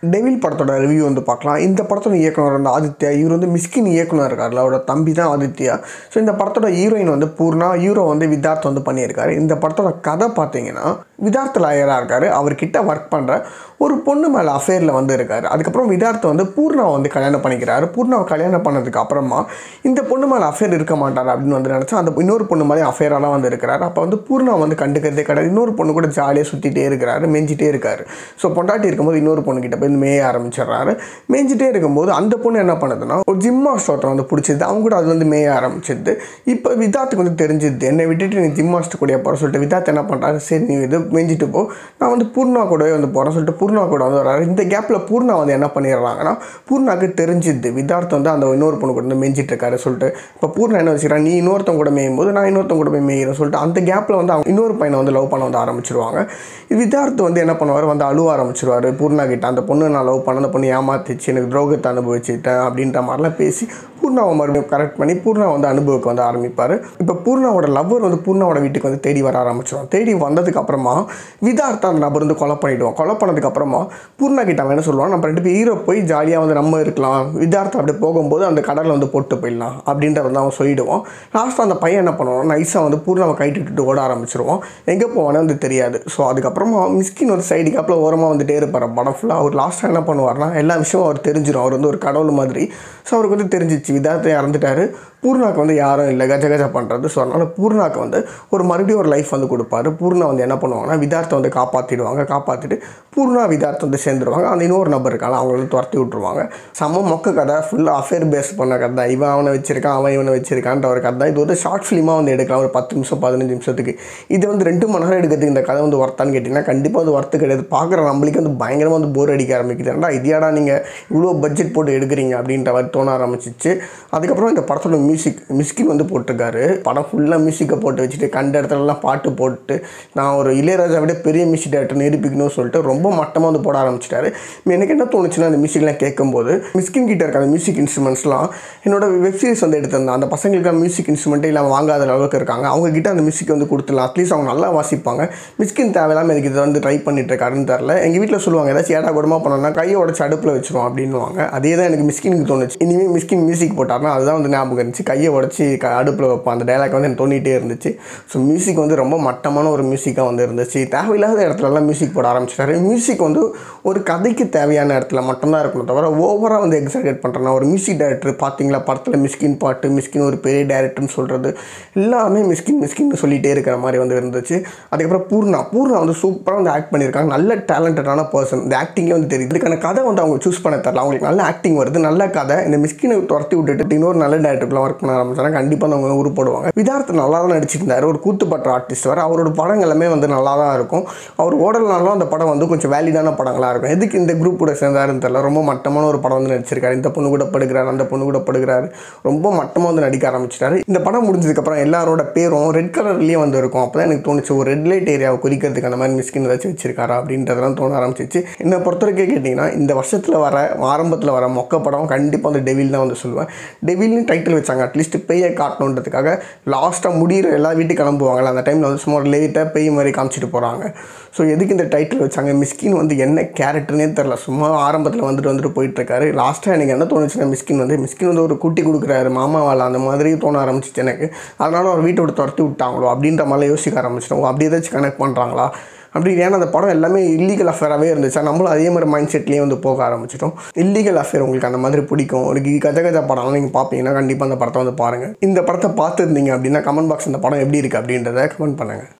Devil படத்தோட review வந்து பார்க்கலாம். இந்த படத்தோட இயக்குனர் வந்து ஆதித்யா. இவர் வந்து மிஸ்கின் இயக்குனர் இருக்கார்ல, அவரோட தம்பி தான் ஆதித்யா. ஸோ இந்த படத்தோட ஹீரோயின் வந்து பூர்ணா, ஹீரோ வந்து விதார்த் வந்து பண்ணியிருக்காரு. இந்த படத்தோட கதை பார்த்தீங்கன்னா, விதார்த் லாயராக இருக்கார். அவர்கிட்ட ஒர்க் பண்ணுற ஒரு பொண்ணு மேலே அஃபேரில் வந்து இருக்கார். அதுக்கப்புறம் விதார்த் வந்து பூர்ணாவை வந்து கல்யாணம் பண்ணிக்கிறாரு. பூர்ணாவை கல்யாணம் பண்ணதுக்கு அப்புறமா இந்த பொண்ணு மேலே அஃபேர் இருக்க மாட்டார் அப்படின்னு வந்து நினச்சா அந்த இன்னொரு பொண்ணு மேலே அஃபேரெல்லாம் வந்து இருக்கிறார். அப்போ வந்து பூர்ணா வந்து கண்டுக்கிறதே கிடையாது. இன்னொரு பொண்ணு கூட ஜாலியாக சுற்றிட்டே இருக்கிறாரு, மெஞ்சிட்டே இருக்காரு. ஸோ பொண்டாட்டி இருக்கும்போது இன்னொரு பொண்ணுக்கிட்ட போய் மேய ஆரம்பிச்சிடுறாரு. மேய்ஞ்சிட்டே இருக்கும்போது அந்த பொண்ணு என்ன பண்ணுதுன்னா, ஒரு ஜிம் மாஸ்டர் வந்து பிடிச்சிது. அவங்க கூட அது வந்து மேய ஆரம்பிச்சிது. இப்போ விதார்த்துக்கு வந்து தெரிஞ்சிது, என்னை விட்டுட்டு நீ ஜிம் மாஸ்டர் கூட போகிற சொல்லிட்டு விதார்த் என்ன பண்ணுறாரு, சரி நீ இது மேய்ஞ்சிட்டு போ, நான் வந்து பூர்ணா கூடவே வந்து போகிறேன் சொல்லிட்டு பூர்ணா கூட வந்து வர்றாரு. இந்த கேப்பில் பூர்ணா வந்து என்ன பண்ணிடுறாங்கன்னா, பூர்ணாக்கு தெரிஞ்சிது விதார்த் வந்து அந்த இன்னொரு பொண்ணு கூட வந்து மேய்ஞ்சிட்டு இருக்காரு சொல்லிட்டு. இப்போ பூர்ணா என்ன வச்சுக்கிறான், நீ இன்னொருத்தவங்க கூட மேயும் போது நான் இன்னொருத்தவங்க கூட போய் மேயிறேன் சொல்லிட்டு அந்த கேப்பில் வந்து அவங்க இன்னொரு பையனை வந்து லவ் பண்ண வந்து ஆரம்பிச்சிருவாங்க. விதார்த் வந்து என்ன பண்ணுவார், வந்து அழுவ ஆரம்பிச்சிருவார் பூர்ணா கிட்ட. அந்த பொண்ணு நான் லவ் பண்ண, அந்த பொண்ணு ஏமாத்திச்சு, எனக்கு துரோகத்தை அனுபவிச்சுட்டேன் அப்படின்ற மாதிரிலாம் பேசி பூர்ணாவை மறுபடியும் கரெக்ட் பண்ணி பூர்ணா வந்து அனுபவிக்க வந்து ஆரம்பிப்பார். இப்போ பூர்ணாவோட லவ்வர் வந்து பூர்ணாவோட வீட்டுக்கு வந்து தேடி வர ஆரம்பிச்சிடும். தேடி வந்ததுக்கு அப்புறமா விதார்த் அந்த நபர் வந்து கொலை பண்ணிவிடுவான். கொலை பண்ணதுக்கப்புறமா பூர்ணா கிட்ட அவன் என்ன சொல்லுவான், நம்ம 2 பேர் ஹீரோ போய் ஜாலியாக வந்து நம்ம இருக்கலாம், விதார்த் அப்படி போகும்போது அந்த கடலில் வந்து போட்டு போயிடலாம் அப்படின்றத வந்து அவன் சொல்லிவிடுவான். லாஸ்ட்டாக அந்த பையன் என்ன பண்ணுவான், நைஸாக வந்து பூர்ணாவை கைட்டு ஓட ஆரம்பிச்சிருவான். எங்கே போவானே வந்து தெரியாது. ஸோ அதுக்கப்புறமா மிஸ்கின் ஒரு சைடு கேப்பில் ஓரமாக வந்துட்டே இருப்பார் படம் ஃபுல்லாக. அவர் லாஸ்ட்டாக என்ன பண்ணுவார்னா, எல்லா விஷயமும் அவர் தெரிஞ்சிடும். அவர் வந்து ஒரு கடவுள் மாதிரி. ஸோ அவருக்கு வந்து தெரிஞ்சிச்சு விதார்த்தை இறந்துட்டார், பூர்ணாவுக்கு வந்து யாரும் இல்லை கஜ கஜா பண்ணுறது. ஸோ அதனால் பூர்ணாவுக்கு வந்து ஒரு மறுபடியும் ஒரு லைஃப் வந்து கொடுப்பாரு. பூர்ணா வந்து என்ன பண்ணுவாங்கன்னா, விதார்த்தை வந்து காப்பாற்றிடுவாங்க. காப்பாற்றிட்டு பூர்ணா விதார்த்தை வந்து சேர்ந்துருவாங்க. அந்த இன்னொரு நபர் இருக்காங்க, அவங்கள வந்து துரத்தி விட்ருவாங்க. செம்ம மொக்க கதை, ஃபுல்லாக அஃபேர் பேஸ் பண்ண கதை தான். இவன் அவனை வச்சிருக்கான், அவன் இவனை வச்சிருக்கான்ற ஒரு கதை தான். இது வந்து ஷார்ட் ஃபிலிமாக வந்து எடுக்கலாம், ஒரு 10 நிமிஷம் 15 நிமிஷத்துக்கு. இது வந்து 2 மணி நேரம் எடுக்கிறதுக்கு இந்த கதை வந்து ஒர்த்தான்னு கேட்டிங்கன்னா கண்டிப்பாக வந்து ஒர்த்து கிடையாது. பார்க்குற நம்மளுக்கு வந்து பயங்கரமாக வந்து போர் அடிக்க ஆரம்பிக்குது. ஏன்னா இதையாடா நீங்கள் இவ்வளோ பட்ஜெட் போட்டு எடுக்கிறீங்க அப்படின்ற மாதிரி தோண ஆரம்பிச்சிச்சு. அதுக்கப்புறம் இந்த படத்தோட மிஸ்கின் வந்து போட்டிருக்காரு. படம் ஃபுல்லாக மியூசிக்கை போட்டு வச்சுட்டு கண்ட இடத்துலலாம் பாட்டு போட்டு நான் ஒரு இளையராஜா விட பெரிய மியூசிக் டேரக்டர் நிரூபிக்கணும்னு சொல்லிட்டு ரொம்ப மட்டமாக வந்து போட ஆரம்பிச்சிட்டாரு. எனக்கு என்ன தோணுச்சுன்னா, அந்த மியூசிக்லாம் கேட்கும்போது மிஸ்கின் கிட்ட இருக்க அந்த மியூசிக் இன்ஸ்ட்ருமெண்ட்ஸ்லாம் என்னோட வெப் சீரிஸ் வந்து எடுத்திருந்தேன். அந்த பசங்களுக்கு மியூசிக் இன்ஸ்ட்ருமெண்ட்டே இல்லாமல் வாங்காத அளவுக்கு இருக்காங்க. அவங்க கிட்ட அந்த மியூசிக் வந்து கொடுத்துடலாம், அட்லீஸ்ட் அவங்க நல்லா வாசிப்பாங்க. மிஸ்கின் தேவையில்லாமல் எனக்கு இதை வந்து ட்ரை பண்ணிட்டு இருக்காருன்னு தெரில. எங்கள் வீட்டில் சொல்லுவாங்க, ஏதாச்சும் ஏடா கூடமாக பண்ணோம்னா கையை உடச்சி அடுப்பில் வச்சிருவோம் அப்படின்னுவாங்க. அதே தான் எனக்கு மிஸ்கினுக்கு தோணுச்சு. இனிமேல் மிஸ்கின் மியூசிக் போட்டார்னா அதுதான் வந்து ஞாபகம் இருந்துச்சு, கையை உடச்சி அடுப்பில் வைப்போம். அந்த டைலாக் வந்து எனக்கு தோண்டிகிட்டே இருந்துச்சு. ஸோ மியூசிக் வந்து ரொம்ப மட்டமான ஒரு மியூசிக்காக வந்து இருந்துச்சு. தேவையில்லாத இடத்துலலாம் மியூசிக் போட ஆரம்பிச்சிட்டாரு. மியூசிக் வந்து ஒரு கதைக்கு தேவையான இடத்துல மட்டும்தான் இருக்கணும் தவிர ஓவராக வந்து எக்ஸாகரேட் பண்ணுறேன்னா, ஒரு மியூசிக் டைரக்டர் பார்த்தீங்களா படத்தில் மிஸ்கின் பாட்டு, மிஸ்கின் ஒரு பெரிய டைரக்டர்னு சொல்கிறது எல்லாமே மிஸ்கின் சொல்லிகிட்டே இருக்கிற மாதிரி வந்து இருந்துச்சு. அதுக்கப்புறம் பூர்ணா வந்து சூப்பராக வந்து ஆக்ட் பண்ணியிருக்காங்க. நல்ல டேலண்டடான பர்சன். இந்த ஆக்டிங்கே வந்து தெரியுது. இதுக்கான கதை வந்து அவங்க சூஸ் பண்ண தரல. அவங்களுக்கு நல்ல ஆக்டிங் வருது, நல்ல கதை. இந்த மிஸ்கினை துரத்தி விட்டுட்டு இன்னொரு நல்ல டேரக்டர்லாம் ஒர்க் பண்ண ஆரம்பிச்சாங்க, கண்டிப்பாக அவங்க உருப்படுவாங்க. விதார்த் நல்லா தான் நடிச்சிருந்தார். ஒரு கூத்துப்பட்ட ஆர்டிஸ்ட் வர. அவரோட படங்கள் எல்லாமே வந்து நல்லா தான் இருக்கும். அவர் ஓடலனாலும் அந்த படம் வந்து கொஞ்சம் வேலிடான படங்களாக இருக்கும். எதுக்கு இந்த குரூப் கூட சேர்ந்தாருன்னு தெரியல. ரொம்ப மட்டமான ஒரு படம் வந்து நடிச்சிருக்காரு. இந்த பொண்ணு கூட படுகிறார், அந்த பொண்ணு கூட படுகிறாரு, ரொம்ப மட்டமாக வந்து நடிக்க ஆரம்பிச்சிட்டாரு. இந்த படம் முடிஞ்சதுக்கப்புறம் எல்லாரோட பேரும் ரெட் கலர்லேயே வந்து இருக்கும். அப்போ தான் எனக்கு தோணுச்சு, ஒரு ரெட் லைட் ஏரியாவை குறிக்கிறதுக்கு அந்த மாதிரி மிஸ்கின் ஏதாச்சும் வச்சிருக்காரா அப்படின்றதெல்லாம் தோண ஆரம்பிச்சிச்சு. என்னை பொறுத்தவரைக்கே கேட்டிங்கன்னா, இந்த வருஷத்தில் வர ஆரம்பத்தில் வர மொக்க படம் கண்டிப்பாக அந்த டெவில் தான் வந்து சொல்லுவேன். டெவில்னு டைட்டில் வச்சாங்க, அட்லீஸ்ட் பேயை காட்டணுன்றதுக்காக. லாஸ்ட்டாக முடிகிற எல்லா வீட்டுக்கு கிளம்புவாங்கள்ல, அந்த டைமில் வந்து சும்மா லேட்டாக பேய் மாதிரி காமிச்சிட்டு போகிறாங்க. ஸோ எதுக்கு இந்த டைட்டில் வச்சாங்க? மிஸ்கின் வந்து என்ன கேரக்டர்னே தெரில, சும்மா ஆரம்பத்தில் வந்துட்டு போயிட்டுருக்காரு. லாஸ்ட்டாக எனக்கு என்ன தோணுச்சுன்னா, மிஸ்கின் வந்து ஒரு கூட்டி கொடுக்குறாரு மாமாவால், அந்த மாதிரி தோண ஆரம்பிச்சிச்சு எனக்கு. அதனால் அவர் வீட்டை விட்டு துரத்தி விட்டாங்களோ அப்படின்ற மாதிரி யோசிக்க ஆரம்பிச்சிட்டோம். அப்படி ஏதாச்சும் கனெக்ட் பண்ணுறாங்களா அப்படி. ஏன்னா அந்த படம் எல்லாமே இல்லீகல் அஃபேராகவே இருந்துச்சு. நம்மளும் அதே மாதிரி மைண்ட் செட்லேயே வந்து போக ஆரம்பிச்சிட்டோம். இல்லீகல் அஃபேர் உங்களுக்கு அந்த மாதிரி பிடிக்கும், ஒரு கஜ படம்லாம் நீங்கள் பார்ப்பீங்கன்னா கண்டிப்பாக அந்த படத்தை வந்து பாருங்கள். இந்த படத்தை பார்த்துருந்தீங்க அப்படின்னா கமெண்ட் பாக்ஸ் இந்த படம் எப்படி இருக்குது அப்படின்றத கமெண்ட் பண்ணுங்கள்.